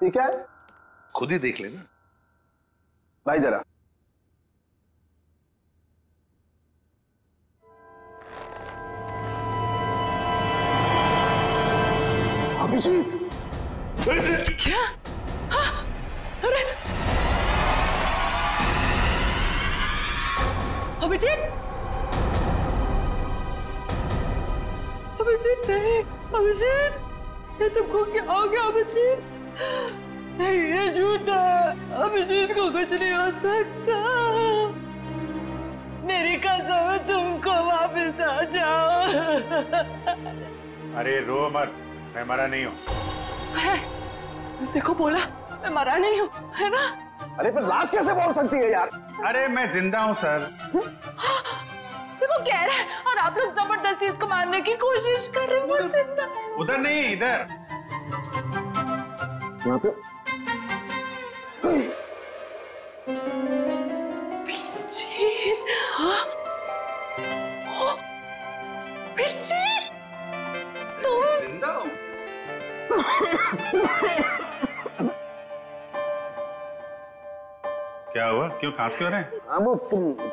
ये क्या है? खुद ही देख लेना भाई जरा। अभिजीत, क्या? अरे अभिजीत, अभिजीत नहीं, अभिजीत ये तुमको क्या हो गया अभिजीत? नहीं ये झूठा, अभिजीत को कुछ नहीं हो सकता। मेरी कसम है तुमको वापस आ जाओ। अरे रो मत, मैं मरा नहीं हूँ। देखो बोला मैं मरा नहीं हूँ, है ना? अरे पर लाश कैसे बोल सकती है यार? अरे मैं जिंदा हूँ सर। देखो कह रहा है और आप लोग जबरदस्ती इसको मारने की कोशिश कर रहे हो। वो जिंदा है। उधर नहीं, इधर। यहाँ पे जिंदा हूँ। क्या हुआ? क्यों खांस क्यों रहे हैं? हाँ वो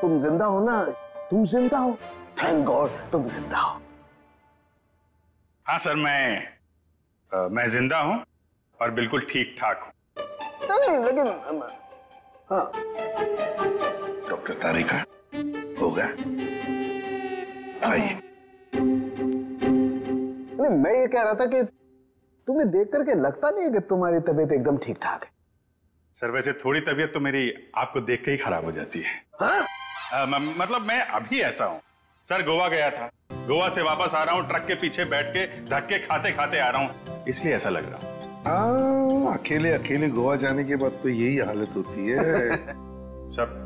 तुम जिंदा हो ना, तुम जिंदा हो। थैंक गॉड तुम जिंदा हो। हाँ सर, मैं जिंदा हूँ और बिल्कुल ठीक ठाक हूँ। नहीं लेकिन हाँ। डॉक्टर तारिका होगा, आइए। नहीं मैं ये कह रहा था कि तुम्हें देख करके लगता नहीं है कि तुम्हारी तबीयत एकदम ठीक ठाक है। सर वैसे थोड़ी तबीयत तो मेरी आपको देख के ही खराब हो जाती है। हाँ? मतलब मैं अभी ऐसा हूँ सर, गोवा गया था, गोवा से वापस आ रहा हूँ, ट्रक के पीछे बैठ के धक्के खाते खाते आ रहा हूँ, इसलिए ऐसा लग रहा है। अकेले अकेले गोवा जाने के बाद तो यही हालत होती है। सब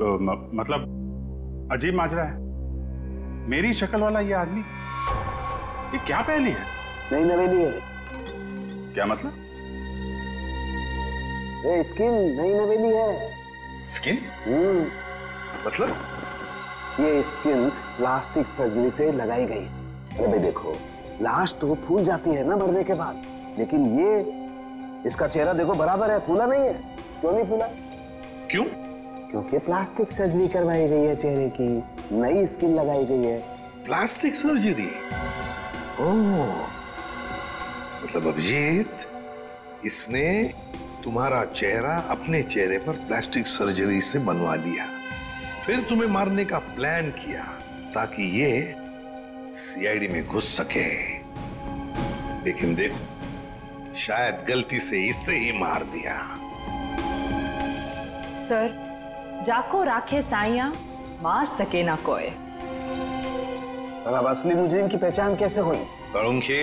मतलब अजीब माजरा है। मेरी शक्ल वाला ये आदमी, ये क्या पहली है? नहीं नवेली है। क्या मतलब? ये स्किन नई नवेली है। स्किन? मतलब? ये स्किन प्लास्टिक सर्जरी से लगाई गई। अरे भाई देखो, लाश तो फूल जाती है ना मरने के बाद, लेकिन ये इसका चेहरा देखो बराबर है, फूला नहीं है। क्यों नहीं फूला? क्यों? क्योंकि प्लास्टिक सर्जरी करवाई गई है चेहरे की, नई स्किन लगाई गई है। Plastic surgery? ओह, मतलब अभिजीत, इसने तुम्हारा चेहरा अपने चेहरे पर प्लास्टिक सर्जरी से बनवा लिया, फिर तुम्हें मारने का प्लान किया ताकि ये सीआईडी में घुस सके। लेकिन देखो, शायद गलती से इसे ही मार दिया। सर, जाको राखे साइया, मार सके ना कोई। और अब असली मुजरिम की पहचान कैसे हुई? तरुणखे,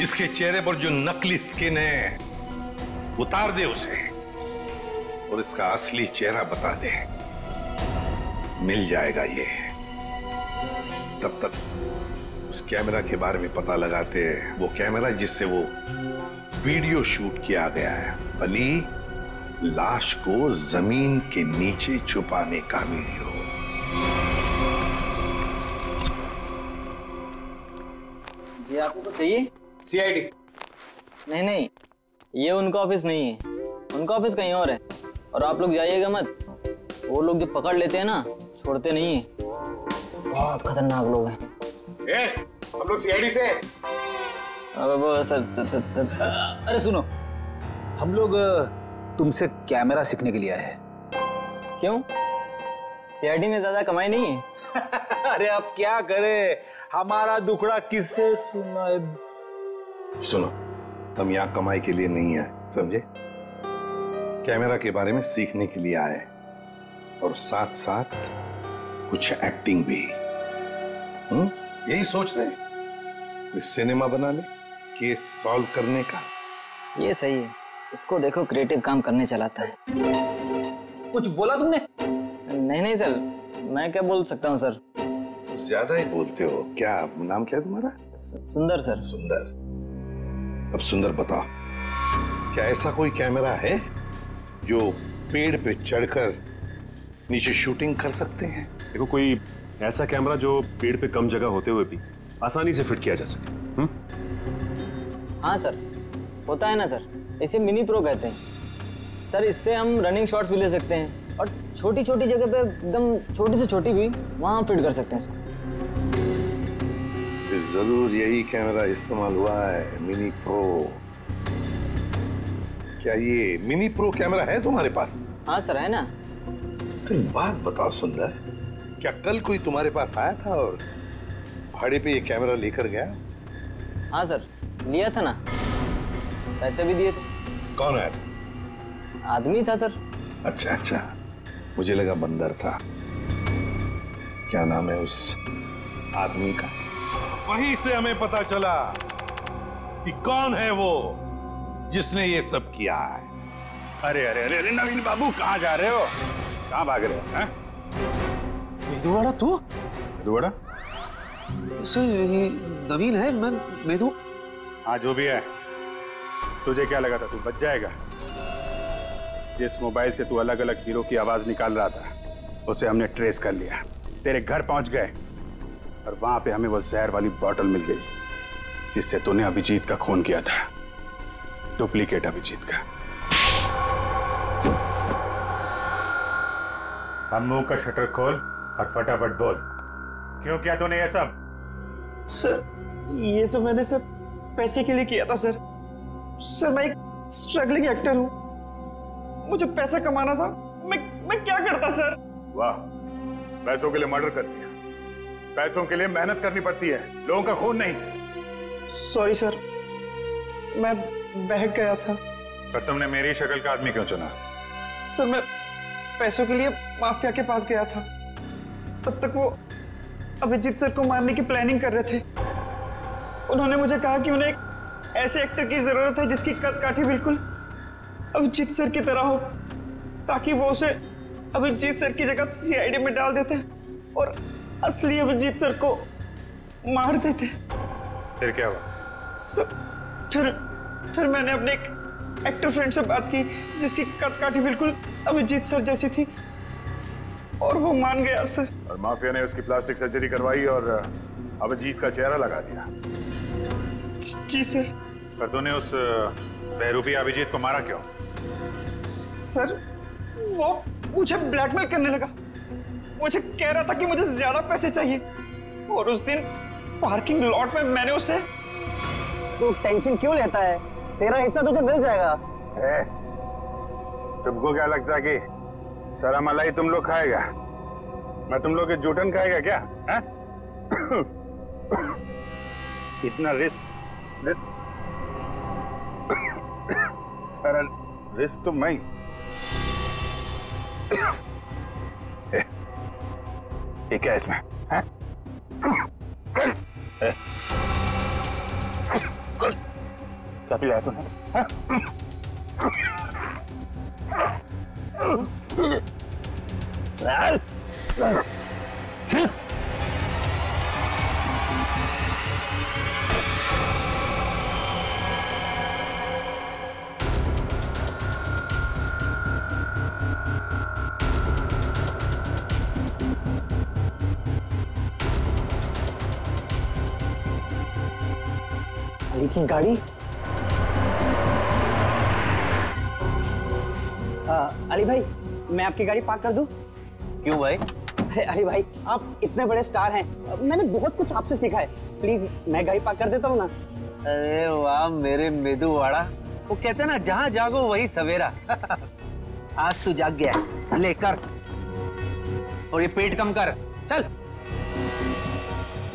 इसके चेहरे पर जो नकली स्किन है उतार दे उसे और इसका असली चेहरा बता दे, मिल जाएगा ये। तब तक उस कैमरा के बारे में पता लगाते हैं, वो कैमरा जिससे वो वीडियो शूट किया गया है। अली, लाश को जमीन के नीचे छुपाने का वीडियो। जी आपको कुछ चाहिए? सीआईडी? नहीं नहीं, ये उनका ऑफिस नहीं है, उनका ऑफिस कहीं और है। और आप लोग जाइएगा मत, वो लोग जो पकड़ लेते हैं ना, छोड़ते नहीं है, बहुत खतरनाक लोग हैं। हम लोग सीआईडी से हैं। सर, अरे सुनो, हम लोग तुमसे कैमरा सीखने के लिए आए हैं। क्यों? सीआईडी में ज्यादा कमाई नहीं है? अरे अब क्या करे, हमारा दुखड़ा किससे सुनाए? सुनो, हम यहाँ कमाई के लिए नहीं आए, समझे? कैमरा के बारे में सीखने के लिए आए और साथ साथ कुछ एक्टिंग भी। यही सोच रहे हैं सिनेमा बना ले, केस सॉल्व करने का। ये सही है, इसको देखो क्रिएटिव काम करने चलाता है। कुछ बोला तुमने? नहीं नहीं सर, मैं क्या बोल सकता हूँ सर? ज्यादा ही बोलते हो। क्या नाम क्या है तुम्हारा? सुंदर सर। सुंदर। अब सुंदर बताओ, क्या ऐसा कोई कैमरा है जो पेड़ पे चढ़कर नीचे शूटिंग कर सकते हैं? देखो, कोई ऐसा कैमरा जो पेड़ पे कम जगह होते हुए भी आसानी से फिट किया जा सके। हाँ सर, होता है ना सर, इसे मिनी प्रो कहते हैं सर। इससे हम रनिंग शॉट्स भी ले सकते हैं और छोटी छोटी जगह पे एकदम छोटी से छोटी भी वहां फिट कर सकते हैं इसको। जरूर यही कैमरा इस्तेमाल हुआ है, मिनी प्रो। क्या ये मिनी प्रो कैमरा है तुम्हारे पास? हाँ सर है ना। तो एक बात बताओ सुंदर, क्या कल कोई तुम्हारे पास आया था और भाड़े पे ये कैमरा लेकर गया? हाँ सर लिया था ना, पैसे भी दिए थे। कौन आया था? आदमी था सर। अच्छा अच्छा, मुझे लगा बंदर था। क्या नाम है उस आदमी का? वहीं से हमें पता चला कि कौन है वो जिसने ये सब किया है। अरे अरे अरे अरे नवीन बाबू, कहाँ जा रहे हो? कहाँ भाग रहे हो? मेदुवाड़ा तू? मेदुवाड़ा? सर ये नवीन है, मैं मेदु। हाँ जो भी है, तुझे क्या लगा था तू बच जाएगा? जिस मोबाइल से तू अलग अलग हीरो की आवाज निकाल रहा था उसे हमने ट्रेस कर लिया, तेरे घर पहुंच गए और वहां पे हमें वो जहर वाली बॉटल मिल गई जिससे तूने अभिजीत का खून किया था, डुप्लीकेट अभिजीत का। हम मुंह का शटर खोल और फटाफट बोल, क्यों किया तूने ये सब? सर ये सब मैंने सर पैसे के लिए किया था सर। सर मैं एक स्ट्रगलिंग एक्टर हूँ, मुझे पैसा कमाना था। मैं क्या करता सर? वाह, पैसों के लिए मर्डर कर दिया। पैसों के लिए मेहनत करनी पड़ती है, लोगों का खून नहीं। सॉरी सर, मैं बहक गया था। पर तुमने मेरी शक्ल का आदमी क्यों चुना? सर मैं पैसों के लिए माफिया के पास गया था, तब तक वो अभिजीत सर को मारने की प्लानिंग कर रहे थे। उन्होंने मुझे कहा कि उन्हें एक ऐसे एक्टर की जरूरत है जिसकी कद काठी बिल्कुल अभिजीत सर की तरह हो, ताकि वो उसे अभिजीत सर की जगह सीआईडी में डाल देते और असली अभिजीत सर को मार देते। फिर क्या हुआ? सर फिर मैंने अपने एक एक्टर फ्रेंड से बात की जिसकी कद काठी बिल्कुल अभिजीत सर जैसी थी और वो मान गया सर। और माफिया ने उसकी प्लास्टिक सर्जरी करवाई और अभिजीत का चेहरा लगा दिया। जी सर। पर तूने उस बहरूपी अभिजीत को मारा क्यों? सर वो मुझे ब्लैकमेल करने लगा, मुझे कह रहा था कि मुझे ज्यादा पैसे चाहिए और उस दिन पार्किंग लॉट में मैंने उसे। तू टेंशन क्यों लेता है, तेरा हिस्सा तुझे मिल जाएगा। तुमको क्या लगता है कि सारा मलाई तुम लोग खाएगा? मैं तुम लोग के जूठन खाएगा क्या? है? इतना रिस्क तो मैं ये क्या इसमें है? क्या पिलाया तूने? चल अली की गाड़ी। अली भाई मैं आपकी गाड़ी पार्क कर दूं? क्यों भाई? अरे अली भाई आप इतने बड़े स्टार हैं, मैंने बहुत कुछ आपसे सीखा है, प्लीज मैं गाड़ी पार्क कर देता हूँ ना। अरे वाह मेरे मेदुवाड़ा, वो कहते हैं ना जहाँ जागो वही सवेरा। आज तू जाग गया, ले कर और ये पेट कम कर, चल।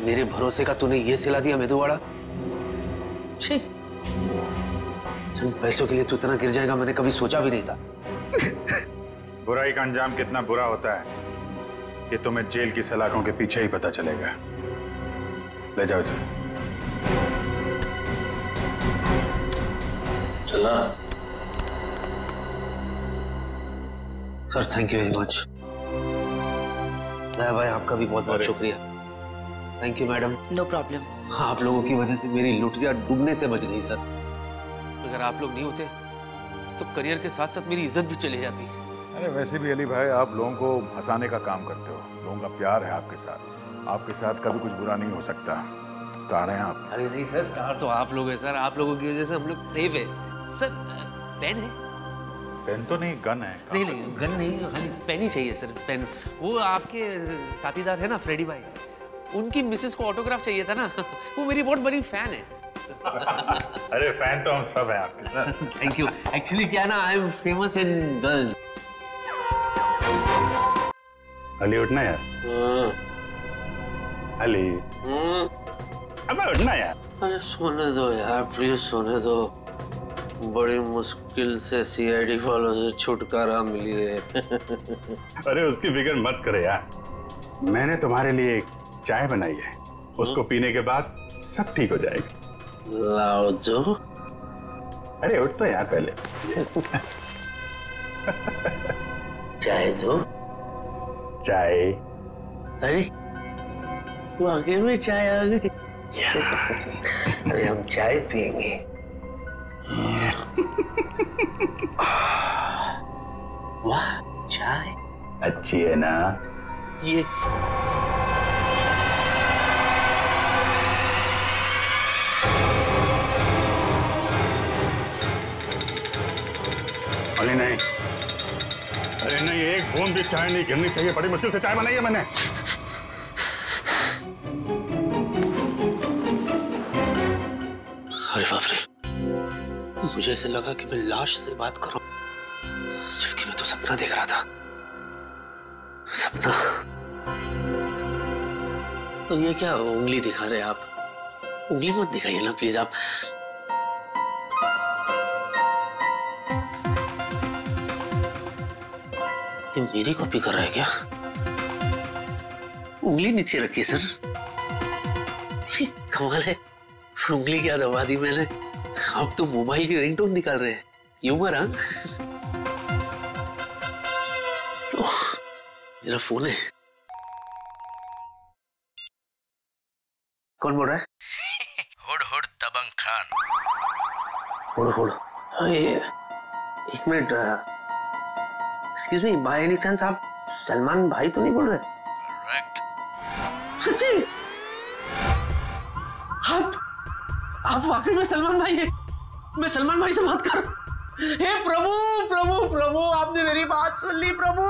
मेरे भरोसे का तूने ये सिला दिया मेदुवाड़ा। चंद पैसों के लिए तू इतना गिर जाएगा मैंने कभी सोचा भी नहीं था। बुराई का अंजाम कितना बुरा होता है ये तुम्हें जेल की सलाखों के पीछे ही पता चलेगा। ले जाओ इसे। चला sir, thank you very much. भाई आपका भी बहुत बहुत शुक्रिया। Thank you madam. No problem. आप लोगों की वजह से मेरी लुटिया डूबने से बच गई सर। अगर आप लोग नहीं होते तो करियर के साथ साथ मेरी इज्जत भी चली जाती। अरे वैसे भी अली भाई आप लोगों को हंसाने का काम करते हो, लोगों का प्यार है आपके साथ कभी कुछ बुरा नहीं हो सकता। स्टार हैं आप। अरे नहीं सर, स्टार तो आप लोग हैं सर, आप लोगों की वजह से हम लोग सेफ है सर। पेन है? पेन तो नहीं, गन है। नहीं नहीं, गन नहीं, खाली पेन ही चाहिए सर, पेन। वो आपके साथीदार है ना फ्रेडी भाई, उनकी मिसेस को ऑटोग्राफ चाहिए था ना। वो मेरी बहुत बड़ी फैन है। अरे फैन तो हम सब हैं आपके। Thank you. एक्चुअली क्या ना, I am famous in girls. Ali उठना यार। अली अबे उठना यार। अरे सोने दो यार, प्लीज सोने दो। बड़ी मुश्किल से सीआईडी वालों से छुटकारा मिली है। अरे उसकी फिक्र मत करे यार, मैंने तुम्हारे लिए एक चाय बनाई है, उसको पीने के बाद सब ठीक हो जाएगा। लाओ दो। अरे उठ तो यार पहले। चाय दो। चाय। अरे तू आगे में चाय आ गई। अरे हम चाय पियेंगे। वाह चाय अच्छी है ना? ये अरे नहीं, अरे नहीं, एक बूंद भी चाय नहीं गिरनी चाहिए। बड़ी मुश्किल से चाय बनाई है मैंने। अरे बाप रे, मुझे ऐसे लगा कि मैं लाश से बात कर रहा हूं, जबकि मैं तो सपना देख रहा था। सपना। और ये क्या उंगली दिखा रहे आप? उंगली मत दिखाइए ना प्लीज आप। ये मेरी कॉपी कर रहा है क्या? उंगली नीचे रखिए सर। कमाल है, उंगली क्या दबा दी मैंने। आप तो मोबाइल की रिंगटोन निकाल रहे हैं। ह्यूमर। हाँ, मेरा फोन है। कौन बोल रहा है? हुड हुड दबंग खान। हुड हुड। एक minute, excuse me, by any chance आप सलमान भाई तो नहीं बोल रहे? करेक्ट। सच्ची? आप वाकई में सलमान भाई हैं? मैं सलमान भाई से बात कर रहा हूं। हे प्रभु प्रभु प्रभु, आपने मेरी बात सुन ली प्रभु।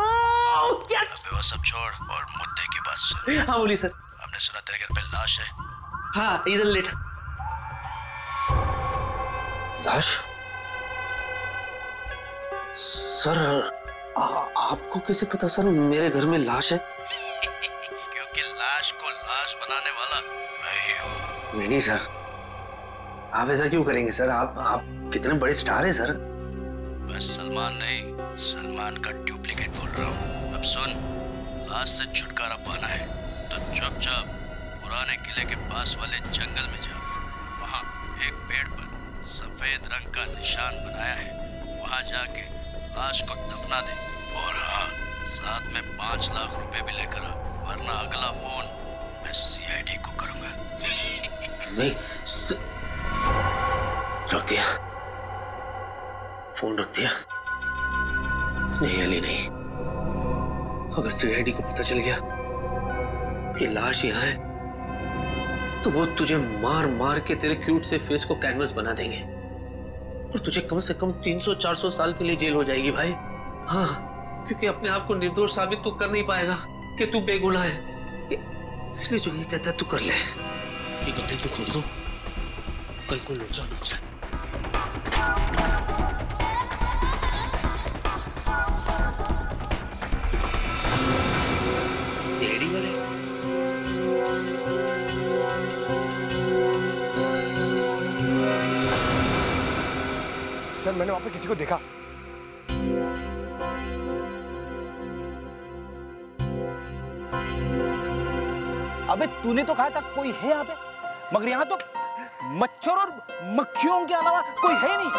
यस। वो सब छोड़ और मुद्दे की बात सुन। हाँ बोलिए सर। हमने सुना तेरे घर पे लाश है। हाँ, इधर लेट। लाश? सर आपको कैसे पता सर मेरे घर में लाश है? क्योंकि लाश को लाश बनाने वाला मैं ही हूँ। नहीं सर, आप ऐसा क्यों करेंगे सर? आप कितने बड़े स्टार हैं सर। मैं सलमान नहीं, सलमान का डुप्लीकेट बोल रहा हूँ। अब सुन, लाश से छुटकारा पाना है तो चुपचाप पुराने किले के पास वाले जंगल में जा। वहाँ एक पेड़ पर सफेद रंग का निशान बनाया है, वहाँ जाके लाश को दफना दे। और हाँ, साथ में 5 लाख रुपए भी लेकर आ, वरना अगला फोन मैं सीआईडी को करूंगा। नहीं रख दिया, फोन रख दिया। नहीं अली नहीं, अगर सीआईडी को पता चल गया कि लाश यहाँ है तो वो तुझे मार मार के तेरे क्यूट से फेस को कैनवस बना देंगे और तुझे कम से कम 300-400 साल के लिए जेल हो जाएगी भाई। हाँ, क्योंकि अपने आप को निर्दोष साबित तो कर नहीं पाएगा कि तू बेगुनाह है, इसलिए जो ये कहता है तू कर ले। ये गद्दे तो खोल दो, कल को लोचा ना हो जाए। सर मैंने वहां पे किसी को देखा। अबे तूने तो कहा था कोई है यहाँ पे, मगर यहाँ तो मच्छर और मक्खियों के अलावा कोई है ही नहीं।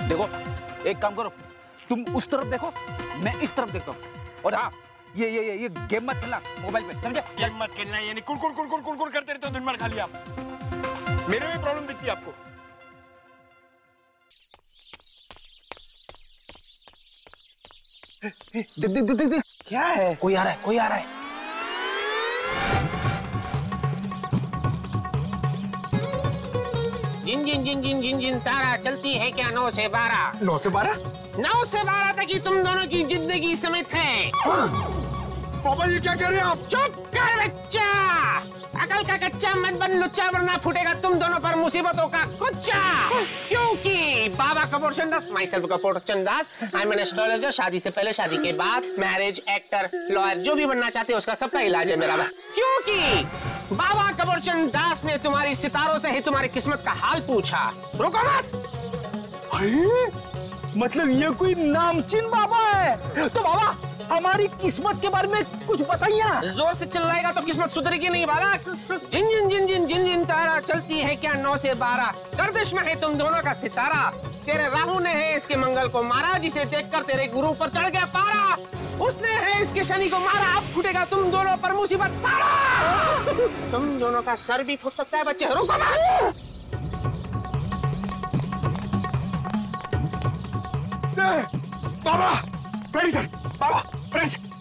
देखो एक काम करो, तुम उस तरफ देखो, मैं इस तरफ देखता हूँ। और हाँ, ये गेम मत खेलना मोबाइल पे, समझे? गेम मत खेलना, यानी कुड़ करते रहते हो दिन भर खाली आप। मेरे में प्रॉब्लम दिखती है आपको। देख क्या है? कोई आ रहा है। जिन जिन जिन जिन जिन जिन तारा चलती है क्या 9 से 12? 9 से 12? 9 से 12 तक ही तुम दोनों की जिंदगी समेत है। पापा ये क्या कह रहे हैं आप? चुप कर बच्चा, अकल का कच्चा मत बन लुच्चा, वरना फूटेगा तुम दोनों पर मुसीबतों का कुच्चा। क्योंकि Baba Kapoor Chandas, myself Kapoor Chandas, I am an astrologer. शादी से पहले, शादी के बाद, मैरिज, एक्टर, लॉयर, जो भी बनना चाहते हो उसका सबका इलाज है मेरा। क्योंकि बाबा कपूर चंदास ने तुम्हारी सितारों से ही तुम्हारी किस्मत का हाल पूछा। रुको मत। मतलब ये कोई नामचीन बाबा है? तो बाबा हमारी किस्मत के बारे में कुछ बताइए ना। जोर से चिल्लाएगा तो किस्मत सुधरेगी नहीं बालक। जिन जिन जिन जिन जिन जिन तारा चलती है क्या 9 से 12? गर्दिश में है तुम दोनों का सितारा। तेरे राहु ने है इसके मंगल को मारा, जिसे देखकर तेरे गुरु पर चढ़ गया पारा। उसने है इसके शनि को मारा, अब फूटेगा तुम दोनों पर मुसीबत सारा। तुम दोनों का सर भी फूट सकता है बच्चे। रुको मत। बाबा बाबा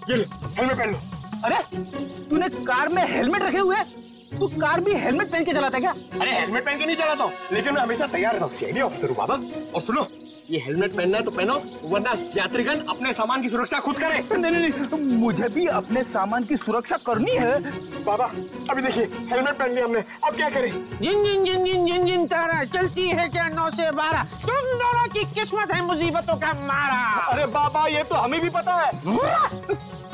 ये लो, हेलमेट पहन लो। अरे तूने कार में हेलमेट रखे हुए? तू कार भी हेलमेट पहन के चलाता क्या? अरे हेलमेट पहन के नहीं चलाता हूँ, लेकिन मैं हमेशा तैयार रहता हूँ। सीआईडी ऑफिसर हूँ बाबा। और सुनो, ये हेलमेट पहनना है तो पहनो, वरना यात्रीगण अपने सामान की सुरक्षा खुद करे। नहीं नहीं नहीं, मुझे भी अपने सामान की सुरक्षा करनी है। बाबा अभी देखिए हेलमेट पहन लिया हमने, अब क्या करें? जिन जिन जिन जिन जिन जिन तारा चलती है क्या 9 से 12? तुम दोनों की किस्मत है मुसीबतों का मारा। अरे बाबा ये तो हमें भी पता है।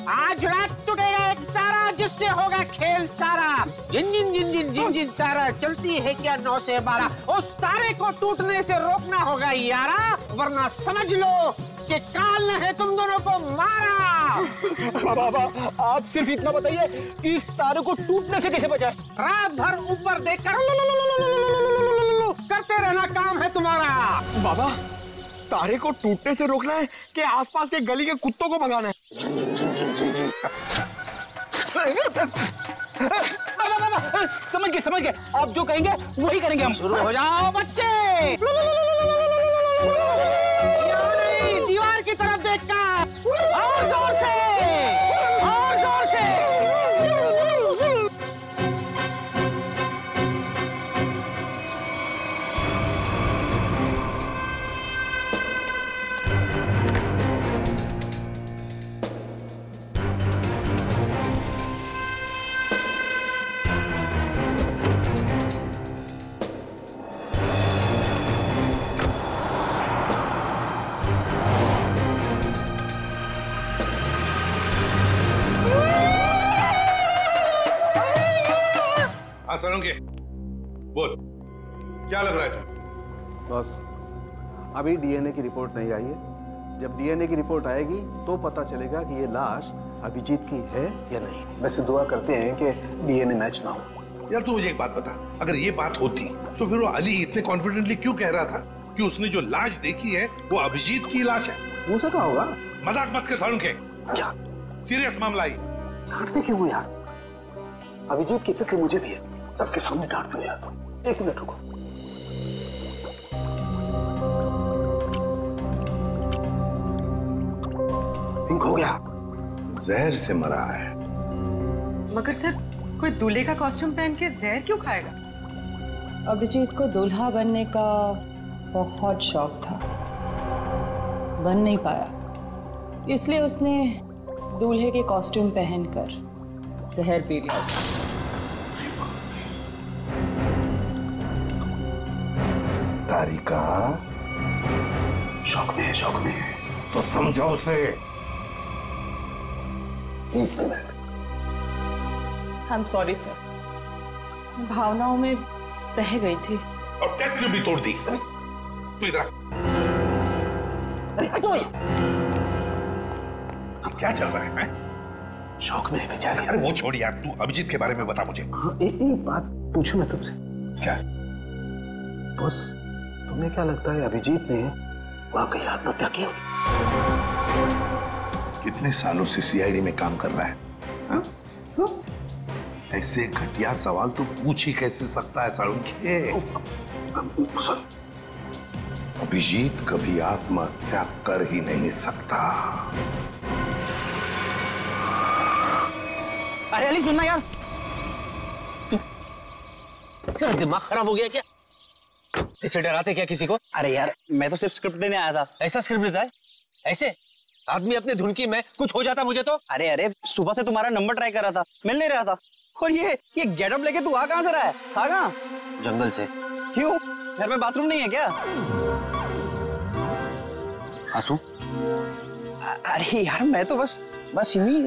आज रात टूटेगा एक तारा, जिससे होगा खेल सारा। जिन जिन जिन जिन जिन जिन तारा चलती है क्या 9 से 12? उस तारे को टूटने से रोकना होगा यारा, वरना समझ लो कि काल ने है तुम दोनों को मारा। बाबा आप सिर्फ इतना बताइए कि इस तारे को टूटने से कैसे बचाए? रात भर ऊपर देखकर करते रहना काम है तुम्हारा। बाबा तारे को टूटने से रोकना है कि आसपास के गली के कुत्तों को भगाना है? बाबा समझ गए, आप जो कहेंगे वही करेंगे हम। शुरू हो जाओ बच्चे। दीवार की तरफ देखकर और जोर से, और जोर से। सलोंगे, बोल क्या लग रहा है? बस अभी डीएनए की रिपोर्ट नहीं आई है। जब डीएनए की रिपोर्ट आएगी तो पता चलेगा कि ये लाश अभिजीत की है या नहीं। वैसे दुआ करते हैं कि डीएनए मैच ना हो। यार तू मुझे एक बात बता, अगर ये बात होती तो फिर वो अली इतने कॉन्फिडेंटली क्यों कह रहा था कि उसने जो लाश देखी है वो अभिजीत की लाश है? हो सका होगा। मजाक मत कर सलोंगे, क्या सीरियस मामला है। डांटते क्यों हो यार? अभिजीत की फिक्र मुझे भी है। सबके सामने डांट दो यार। तो 1 मिनट रुको। पिंक हो गया, जहर से मरा है। मगर सर कोई दूल्हे का कॉस्ट्यूम पहन के जहर क्यों खाएगा? अभिजीत को दूल्हा बनने का बहुत शौक था, बन नहीं पाया, इसलिए उसने दूल्हे के कॉस्ट्यूम पहनकर जहर पी लिया। तारिका शौक में है, शौक में है तो समझो उसे। 1 minute. I am sorry sir, भावनाओं में बह गई थी। और टैक्सी भी तोड़ दी। तू इधर अब क्या चल रहा है? शौक में है बेचारी। अरे वो छोड़ यार, तू अभिजीत के बारे में बता मुझे। हाँ, एक बात पूछूं मैं तुमसे? क्या? बॉस तुम्हें क्या लगता है अभिजीत ने वाकई आत्महत्या की? कितने सालों से सीआईडी में काम कर रहा है? हा? ऐसे घटिया सवाल तो पूछ ही कैसे सकता है सालुंखे? अभिजीत कभी आत्महत्या कर ही नहीं सकता। अरे अली सुनना यार, तेरा दिमाग खराब हो गया क्या? ऐसे डराते क्या किसी को? अरे यार मैं तो सिर्फ स्क्रिप्ट देने आया था। ऐसा स्क्रिप्ट देता है? ऐसे आदमी अपने धुन की में कुछ हो जाता मुझे तो। अरे सुबह से तुम्हारा नंबर ट्राई कर रहा था, मिल नहीं रहा था। और ये गेटअप लेके तू आ कहां से रहा है? था कहां? जंगल से। क्यों? घर में बाथरूम नहीं है क्या? आंसू? अरे यार मैं तो बस यूं ही।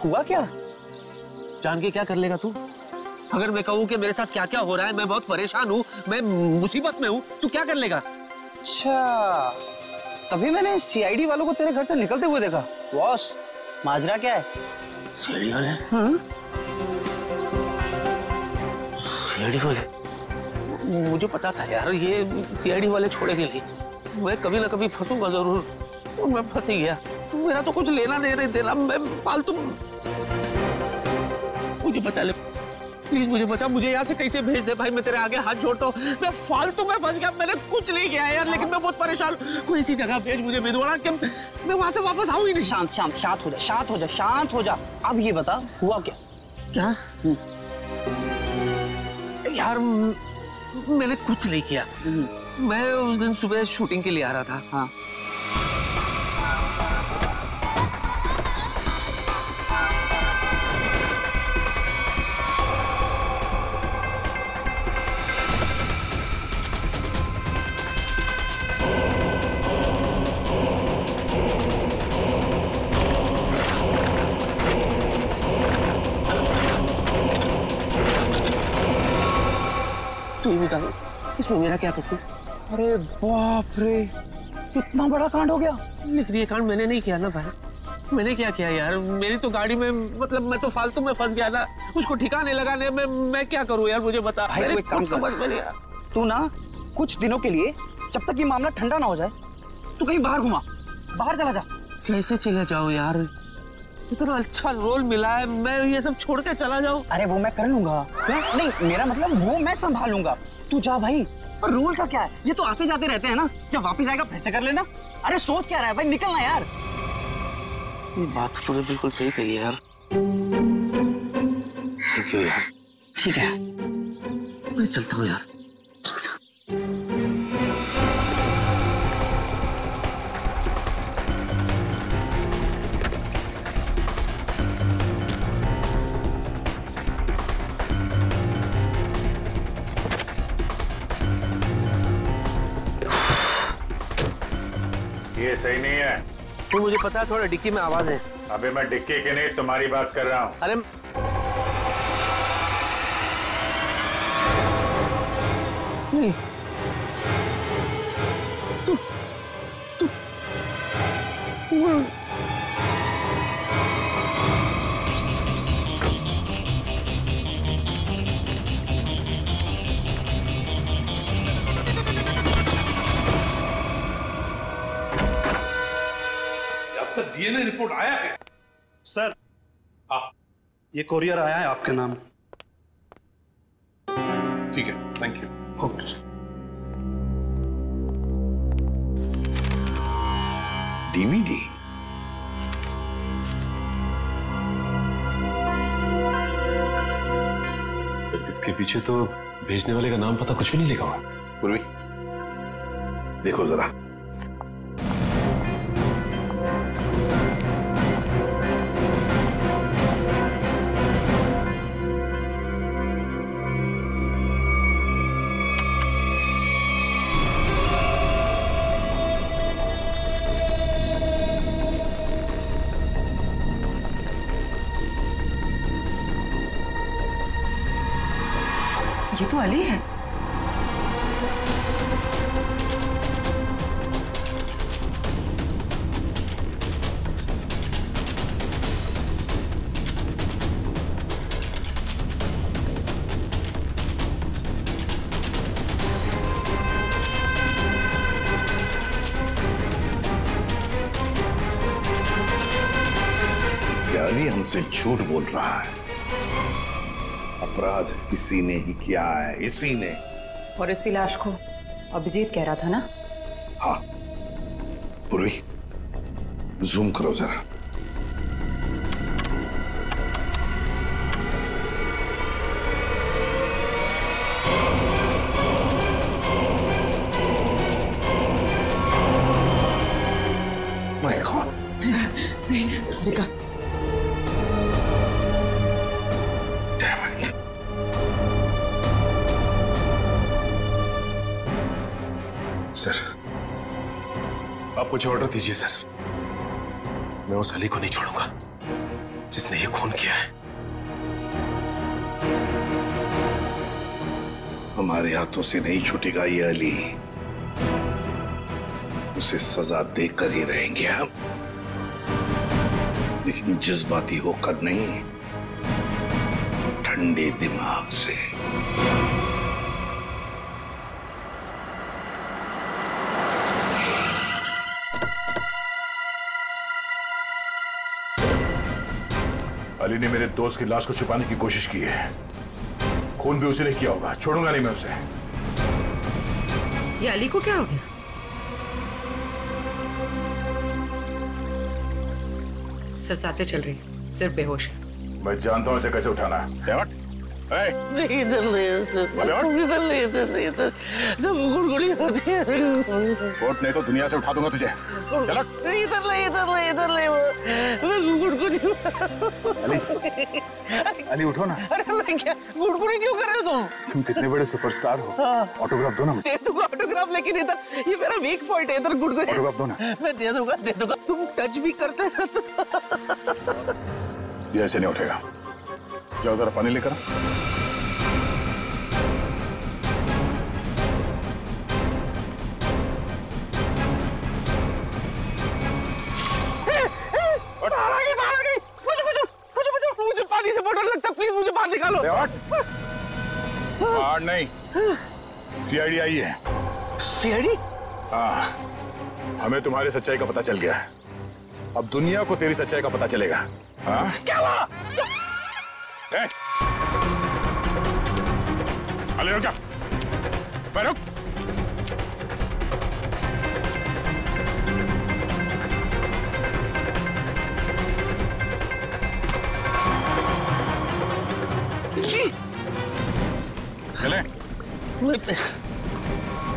हुआ क्या? जान के क्या कर लेगा तू? अगर मैं कहूँ कि मेरे साथ क्या क्या हो रहा है, मैं बहुत परेशान हूँ, मैं मुसीबत में हूँ, तू क्या कर लेगा? अच्छा तभी मैंने सीआईडी वालों को तेरे घर से निकलते हुए देखा। बॉस माजरा क्या है? सीआईडी वाले? सीआईडी वाले? मुझे पता था यार ये सीआईडी वाले छोड़ेंगे नहीं। मैं कभी ना कभी फंसूंगा जरूर। तो मैं फंस ही गया। तू मेरा तो कुछ लेना नहीं देना, मैं फालतू। मुझे बचा ले प्लीज, मुझे बचा। मुझे यहाँ से कैसे भेज दे भाई, मैं तेरे आगे हाथ जोड़ता हूँ। मैं फालतू में फंस गया, मैंने कुछ नहीं किया यार, लेकिन मैं बहुत परेशान। कोई ऐसी जगह भेज मुझे मेदवाड़ा कि मैं वहां से वापस आऊँ ही नहीं। शांत हो जा। अब ये बता हुआ क्या? क्या? यार मैंने कुछ नहीं किया। मैं उस दिन सुबह शूटिंग के लिए आ रहा था। हाँ तू ही बता, इसमें मेरा क्या कसूर? अरे बाप रे, इतना बड़ा कांड हो गया। लेकिन ये कांड मैंने नहीं किया ना भाई। मैंने क्या किया यार? मेरी तो गाड़ी में, मतलब मैं तो फालतू में फंस गया ना। उसको ठिकाने लगाने में मैं क्या करूं यार, मुझे बता। भाई तू एक काम कर, तू ना कुछ दिनों के लिए, जब तक ये मामला ठंडा ना हो जाए, तू कहीं बाहर घुमा, बाहर चला जा। कैसे चले जाओ यार? इतना अच्छा रोल मिला है, मैं ये सब छोड़ के चला जाऊं? अरे वो मैं कर लूंगा। नहीं मेरा मतलब वो मैं संभालूंगा, तू जा भाई। और रोल का क्या है, ये तो आते जाते रहते हैं ना, जब वापस आएगा फिर से कर लेना। अरे सोच क्या रहा है भाई, निकलना यार। ये बात तूने बिल्कुल सही कही है यार। थैंक यू यार। ठीक है मैं चलता हूँ यार। ये सही नहीं है। तो मुझे पता है, थोड़ा डिक्की में आवाज है। अबे मैं डिक्की की नहीं तुम्हारी बात कर रहा हूँ। अरे नहीं, तू डीएनए रिपोर्ट आया है सर। ये कोरियर आया है आपके नाम। ठीक है, thank you. Okay sir. DVD? इसके पीछे तो भेजने वाले का नाम पता कुछ भी नहीं लिखा हुआ। पूर्वी देखो जरा। ये तो अली है। अली हमसे झूठ बोल रहा है। अपराध इसी ने ही किया है, इसी ने। और इसी लाश को अभिजीत कह रहा था ना? हाँ पूर्वी, जूम करो जरा। मुझे ऑर्डर दीजिए सर। मैं उस अली को नहीं छोड़ूंगा जिसने ये खून किया है। हमारे हाथों से नहीं छूटेगा ये अली, उसे सजा देकर ही रहेंगे हम, लेकिन जज्बाती होकर नहीं, ठंडे दिमाग से। अली ने मेरे दोस्त की लाश को छुपाने की कोशिश की है। खून भी उसी ने किया होगा, छोड़ूंगा नहीं मैं उसे। ये अली को क्या हो गया? सर सांसें चल रही, सिर्फ बेहोश है। मैं जानता हूं इसे कैसे उठाना है। नहीं इधर नहीं, इधर नहीं, इधर नहीं, इधर जब गुड़गुड़ी होती है। कोर्ट नहीं तो दुनिया से उठा दूंगा तुझे। चलो। इधर नहीं, इधर नहीं, इधर नहीं, गुड़गुड़ी। अली उठो ना। अरे मैं क्या गुड़गुड़ी क्यों कर रहे हो तुम कितने बड़े सुपरस्टार हो। ऑटोग्राफ दो ना मुझे। दे दूंगा ऑटोग्राफ, लेकिन इधर ये मेरा वीक पॉइंट है, इधर गुड़गुड़ी। ऑटोग्राफ दो ना। मैं दे दूंगा। तुम टच भी करते हैं। ये ऐसे नहीं उठेगा। जाओ जरा पानी लेकर। मुझे पानी से बहुत डर लगता है, प्लीज मुझे बाहर निकालो। बाहर नहीं, सीआईडी आई है। सीआईडी? हाँ, हमें तुम्हारी सच्चाई का पता चल गया है। अब दुनिया को तेरी सच्चाई का पता चलेगा। हाँ? क्या हुआ? अली रुक जा, रुक। चले।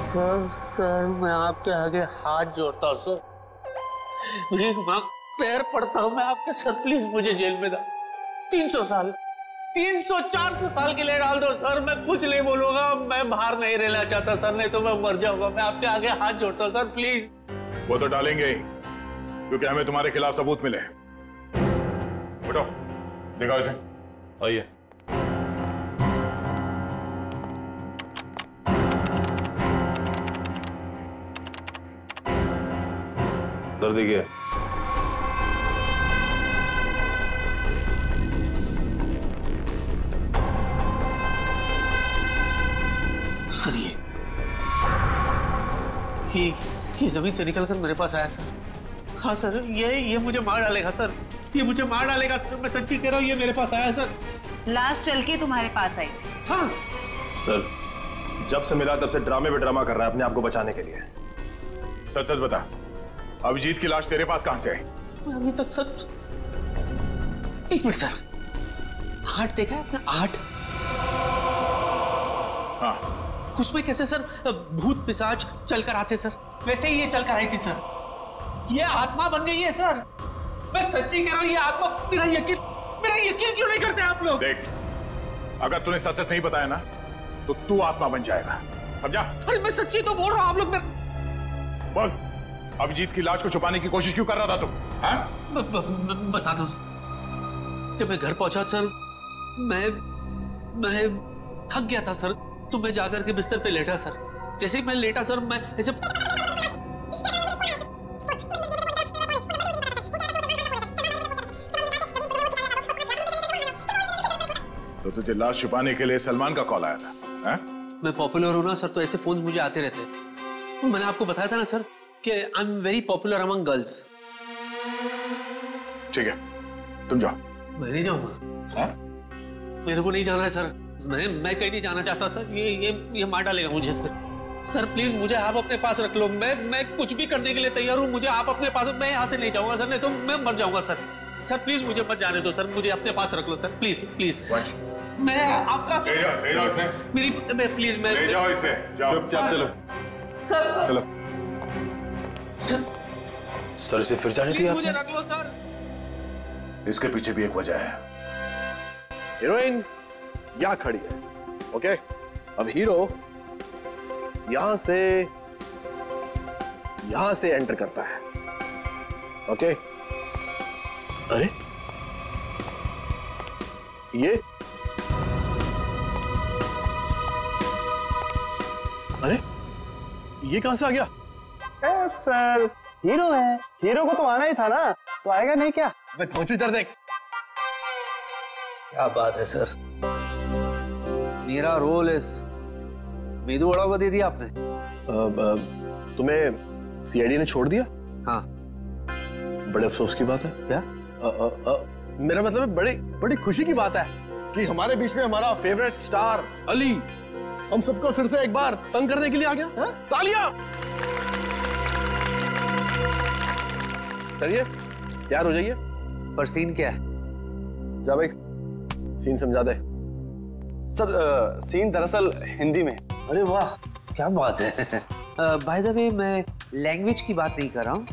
सर मैं आपके आगे हाथ जोड़ता हूँ सर, भीख मांग पैर पड़ता हूँ मैं आपके सर, प्लीज मुझे जेल में डाल। 300 साल 300-400 साल के लिए डाल दो सर, मैं कुछ नहीं बोलूंगा, मैं बाहर नहीं रहना चाहता सर, नहीं तो मैं मर जाऊंगा। मैं आपके आगे हाथ जोड़ता हूँ सर, प्लीज। वो तो डालेंगे ही, क्योंकि हमें तुम्हारे खिलाफ सबूत मिले। उठो, दिखाओ इसे। आइए। दर्द क्या? सर ये जमीन से निकलकर मेरे पास आया सर। हाँ सर, ये मुझे मार डालेगा सर, ये मुझे मार डालेगा सर, मैं सच्ची कह रहा हूँ, ये मेरे पास आया सर। लाश चल के तुम्हारे पास आई थी? हाँ सर, जब से मिला तब से ड्रामे पे ड्रामा कर रहा है अपने आप को बचाने के लिए। सच सच बता, अभिजीत की लाश तेरे पास कहां से आई? मैं अभी तक सच। एक मिनट सर, 8 देखा है आपने? 8? हाँ। उसमें कैसे सर भूत पिशाच चलकर आते सर, वैसे ही ये चलकर आई थी सर। ये आत्मा बन गई है सर, मैं सच्ची कह रहा हूँ, ये आत्मा। मेरा यकीन क्यों नहीं करते आप लोग? देख, अगर तूने सच सच नहीं बताया ना तो तू आत्मा बन जाएगा, समझा? अरे मैं सच्ची तो बोल रहा हूँ, आप लोग बोल, अभिजीत की लाश को छुपाने की कोशिश क्यों कर रहा था तुम? बता दो। जब मैं घर पहुंचा सर, मैं थक गया था सर, तो मैं जाकर के बिस्तर पे लेटा सर। जैसे ही मैं लेटा सर, मैं ऐसे तो तुझे लाश छुपाने के लिए सलमान का कॉल आया था? है? मैं पॉपुलर हूं ना सर, तो ऐसे फोन मुझे आते रहते हैं। मैंने आपको बताया था ना सर कि I am very popular among girls. ठीक है, तुम जाओ। मैं नहीं जाऊंगा। मेरे को नहीं जाना है सर, मैं कहीं नहीं जाना चाहता सर। ये मार डालेगा मुझे सर। सर प्लीज मुझे आप अपने पास रख लो, मैं कुछ भी करने के लिए तैयार हूँ। मुझे आप अपने पास, मैं यहाँ से नहीं जाऊंगा सर, नहीं तो मैं मर जाऊंगा सर। सर प्लीज मुझे मत जाने दो सर, मुझे अपने पास रख लो सर, प्लीज प्लीज। मैं आपका ले जाओ इसे। मेरी प्लीज मैं ले जाओ इसे, जाओ। चुपचाप चलो सर। चलो सर इसे फिर जाने दिया मुझे रख लो सर। इसके पीछे भी एक वजह है। हीरोइन यहाँ खड़ी है, ओके? अब हीरो यहां से एंटर करता है। ओके। अरे ये अरे ये कहां से आ गया? सर हीरो है, हीरो को तो आना ही था ना, तो आएगा नहीं क्या? पहुंचू इधर देख। क्या बात है सर, मेरा रोल इस मेदू वड़ा को दे दिया आपने। तुम्हें सीआईडी ने छोड़ दिया? हाँ। बड़े अफसोस की बात है। क्या? मेरा मतलब है बड़ी बड़ी खुशी की बात है कि हमारे बीच में हमारा फेवरेट स्टार अली हम सबको फिर से एक बार तंग करने के लिए आ गया है? तालियां! चलिए तैयार हो जाइए। पर सीन क्या है? जा भाई सीन समझा दे। सर सीन दरअसल हिंदी में। अरे वाह क्या बात है। बाय द वे मैं लैंग्वेज की बात नहीं कर रहा हूँ,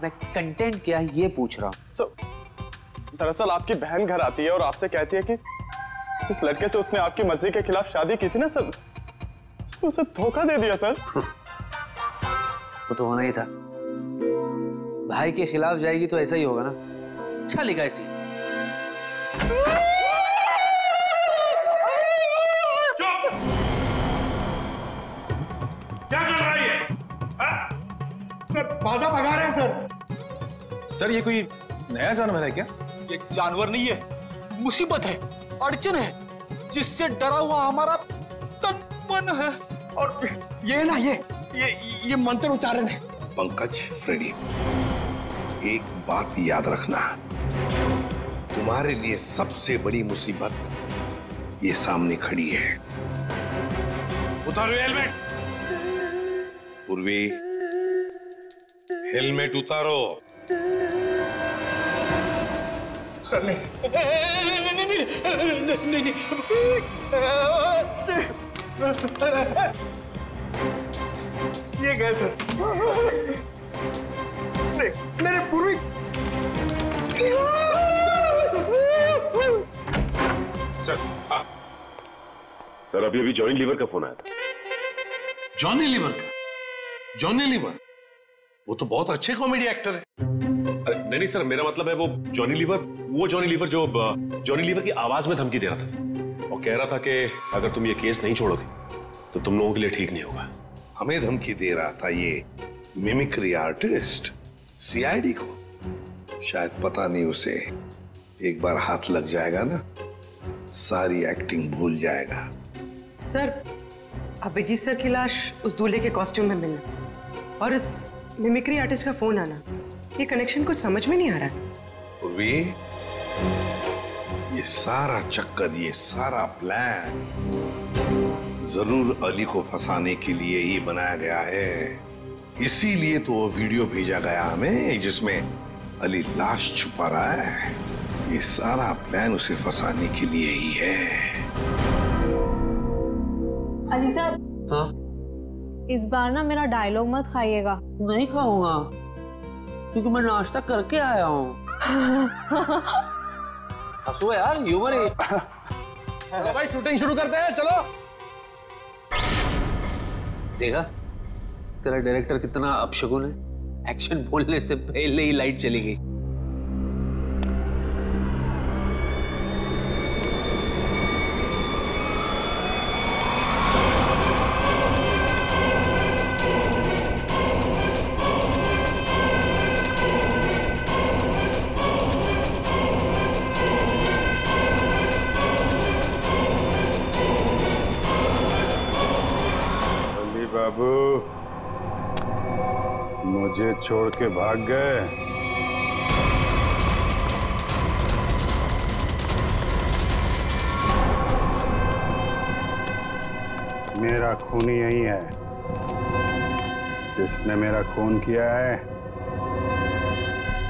मैं कंटेंट क्या है ये पूछ रहा हूँ। सर दरअसल आपकी बहन घर आती है और आपसे कहती है कि जिस लड़के से उसने आपकी मर्जी के खिलाफ शादी की थी ना सर, उसने उसे धोखा दे दिया सर। वो तो होना ही था, भाई के खिलाफ जाएगी तो ऐसा ही होगा ना। अच्छा लिखा है सीन। क्या चल रहा है? सर बाधा भगा रहे हैं सर ये कोई नया जानवर है क्या? ये जानवर नहीं है, मुसीबत है, अड़चन है, जिससे डरा हुआ हमारा तन मन है। और ये ना ये मंत्र उच्चारण है। पंकज, फ्रेडी, एक बात याद रखना, तुम्हारे लिए सबसे बड़ी मुसीबत ये सामने खड़ी है। उतारो हेलमेट। पूर्वी, हेलमेट उतारो। नहीं। ये गए सर। मेरे पूर्वी सर अभी जॉनी लीवर का फोन आया था। जॉनी लीवर का? जॉनी लीवर वो तो बहुत अच्छे कॉमेडी एक्टर है। नहीं सर, मेरा मतलब है वो जॉनी लीवर जो जॉनी लीवर की आवाज में धमकी दे रहा था सर, और कह रहा था कि अगर तुम ये केस नहीं छोड़ोगे तो तुम लोगों के लिए ठीक नहीं होगा। हमें धमकी दे रहा था ये मिमिक्री आर्टिस्ट सीआईडी को। शायद पता नहीं उसे एक बार हाथ लग जाएगा ना, सारी एक्टिंग भूल जाएगा। सर अभिजीत सर की लाश उस दूल्हे के कॉस्ट्यूम में मिलना और इस मिमिक्री आर्टिस्ट का फोन आना, ये कनेक्शन कुछ समझ में नहीं आ रहा है। वे ये सारा चक्कर, ये सारा प्लान जरूर अली को फंसाने के लिए ही बनाया गया है। इसीलिए तो वो वीडियो भेजा गया हमें जिसमें अली लाश छुपा रहा है। ये सारा प्लान उसे फंसाने के लिए ही है। अली साहब, हाँ? इस बार ना मेरा डायलॉग मत खाइएगा। नहीं खाऊंगा क्योंकि मैं नाश्ता करके आया हूँ। हंसो यार, ह्यूमर है। चलो भाई शूटिंग शुरू करते हैं, चलो। देखा तेरा डायरेक्टर कितना अपशगुन है, एक्शन बोलने से पहले ही लाइट चली गई। बाबू मुझे छोड़ के भाग गए। मेरा खून यही है, जिसने मेरा खून किया है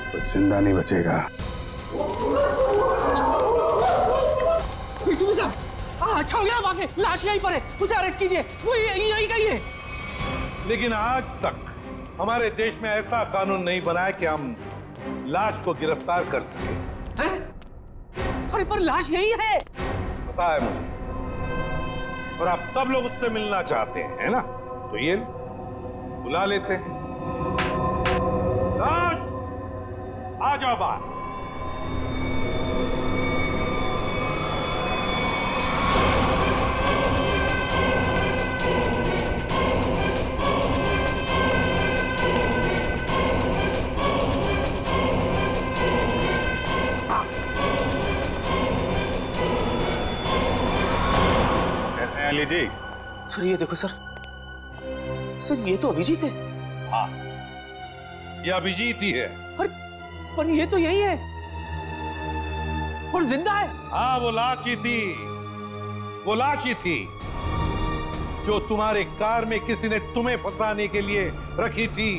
वो जिंदा नहीं बचेगा। अच्छा हो गया, वहां लाश यहीं पर है, उसे अरेस्ट कीजिए, वो यहीं का ही है। लेकिन आज तक हमारे देश में ऐसा कानून नहीं बना है कि हम लाश को गिरफ्तार कर सके। अरे पर लाश यही है। पता है मुझे, और आप सब लोग उससे मिलना चाहते हैं, है ना? तो ये बुला लेते हैं। लाश आ जाओ बाहर। कैसे हैं अली जी? सर ये देखो सर, ये तो अभिजीत है। हाँ, ये अभिजीत ही है। पर ये तो यही है और जिंदा है। हाँ, वो लाश ही थी, वो लाश ही थी जो तुम्हारे कार में किसी ने तुम्हें फंसाने के लिए रखी थी।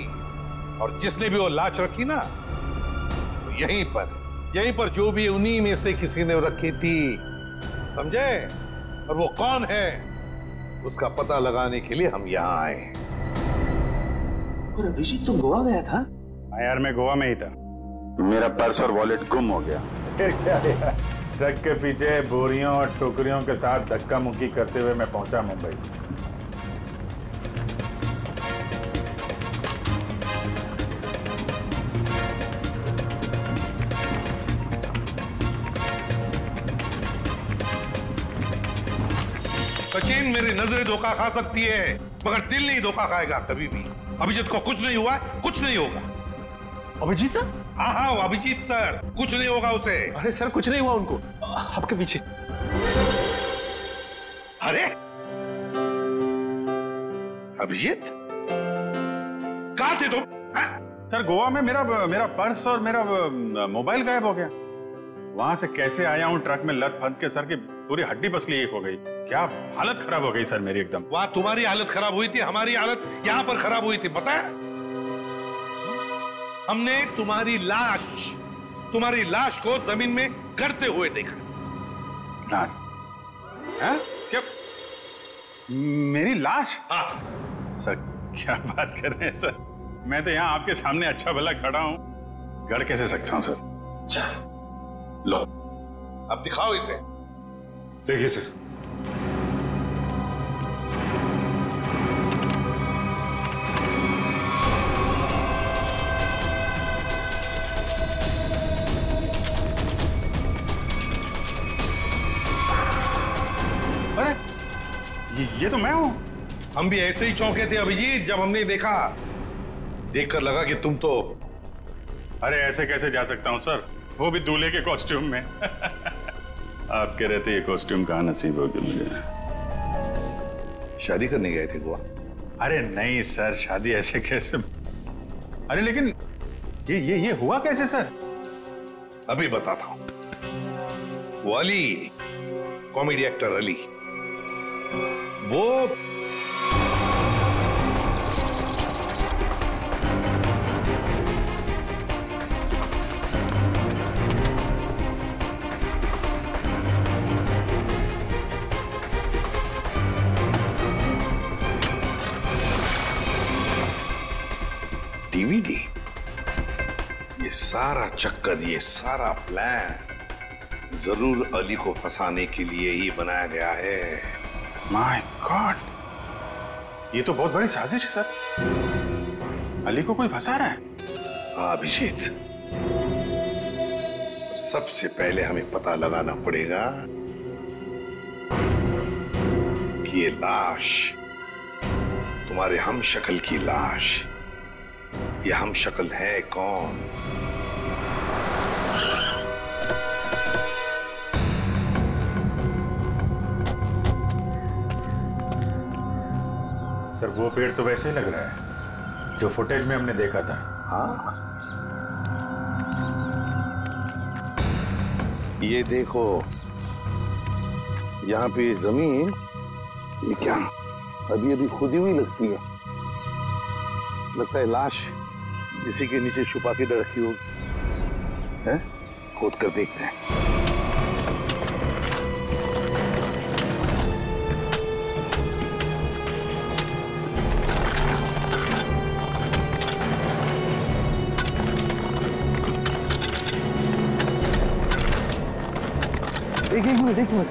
और जिसने भी वो लाश रखी ना, तो यहीं पर जो भी उन्हीं में से किसी ने रखी थी, समझे? और वो कौन है उसका पता लगाने के लिए हम यहाँ आए। और अभिजीत तुम गोवा गया था? हाँ यार, मैं गोवा में ही था। मेरा पर्स और वॉलेट गुम हो गया। फिर क्या यार, ट्रक के पीछे बोरियों और टोकरियों के साथ धक्का मुक्की करते हुए मैं पहुंचा मुंबई। सचिन, मेरी नजरें धोखा खा सकती है मगर दिल नहीं धोखा खाएगा कभी भी। अभिजीत को कुछ नहीं हुआ, कुछ नहीं होगा। अभिजीत सर? हाँ, अभिजीत सर, कुछ नहीं होगा उसे। अरे सर, कुछ नहीं हुआ उनको, आपके पीछे। अरे अभिजीत, कहाँ थे तुम? सर, गोवा में मेरा पर्स और मेरा मोबाइल गायब हो गया। वहां से कैसे आया हूँ ट्रक में लद फंद के, सर की पूरी हड्डी पसली एक हो गई। क्या हालत खराब हो गई सर मेरी एकदम। वहां तुम्हारी हालत खराब हुई थी, हमारी हालत यहाँ पर खराब हुई थी, पता है? हमने तुम्हारी लाश को जमीन में गड़ते हुए देखा। लाश? हैं? क्या? मेरी लाश? हाँ। सर क्या बात कर रहे हैं सर? मैं तो यहाँ आपके सामने अच्छा भला खड़ा हूँ, गड़ कैसे सकता हूँ सर? लो, अब दिखाओ इसे। देखिए सर। अरे ये तो मैं हूं। हम भी ऐसे ही चौंके थे अभिजीत जब हमने देखा। देखकर लगा कि तुम तो। अरे ऐसे कैसे जा सकता हूं सर, वो भी दूल्हे के कॉस्ट्यूम में। आपके रहते ये कॉस्ट्यूम कहाँ नसीब होगी मुझे। शादी करने गए थे गोवा? अरे नहीं सर, शादी ऐसे कैसे? अरे लेकिन ये हुआ कैसे सर? अभी बताता हूं। वो अली, कॉमेडी एक्टर अली, वो डीवीडी, ये सारा चक्कर, ये सारा प्लान जरूर अली को फंसाने के लिए ही बनाया गया है। माय गॉड, ये तो बहुत बड़ी साजिश है सर। अली को कोई फंसा रहा है? हाँ अभिजीत, सबसे पहले हमें पता लगाना पड़ेगा कि ये लाश, तुम्हारे हमशक्ल की लाश, ये हमशक्ल है कौन? सर वो पेड़ तो वैसे ही लग रहा है जो फुटेज में हमने देखा था। हाँ, ये देखो, यहाँ पे जमीन, ये क्या अभी अभी खुदी हुई लगती है। लगता है लाश इसी के नीचे छुपा के रखी होगी। हैं? खोद कर देखते हैं।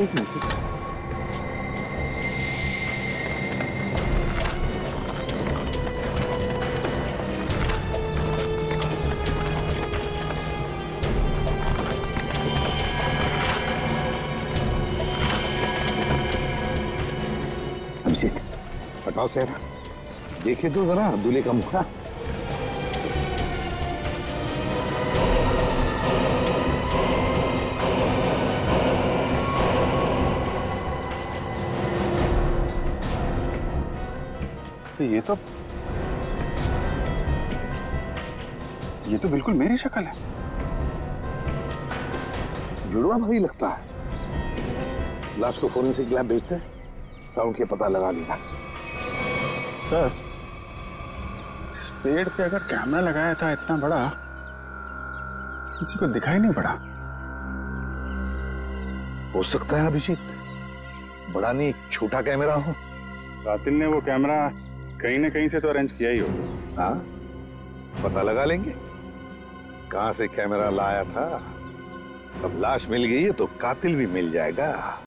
एक मिनट। हटाओ सेहरा, देखे तो जरा दूल्हे का मुखड़ा। ये तो बिल्कुल मेरी शक्ल है। जुड़वा भाई लगता है। लाश को फोरेंसिक लैब भेजते हैं, साउंड के पता लगा लेगा। सर, इस पेड़ पे अगर कैमरा लगाया था इतना बड़ा, किसी को दिखाई नहीं पड़ा। हो सकता है अभिजीत, बड़ा नहीं छोटा कैमरा हो। कातिल ने वो कैमरा कहीं ना कहीं से तो अरेंज किया ही होगा। हाँ, पता लगा लेंगे कहां से कैमरा लाया था। अब लाश मिल गई है तो कातिल भी मिल जाएगा।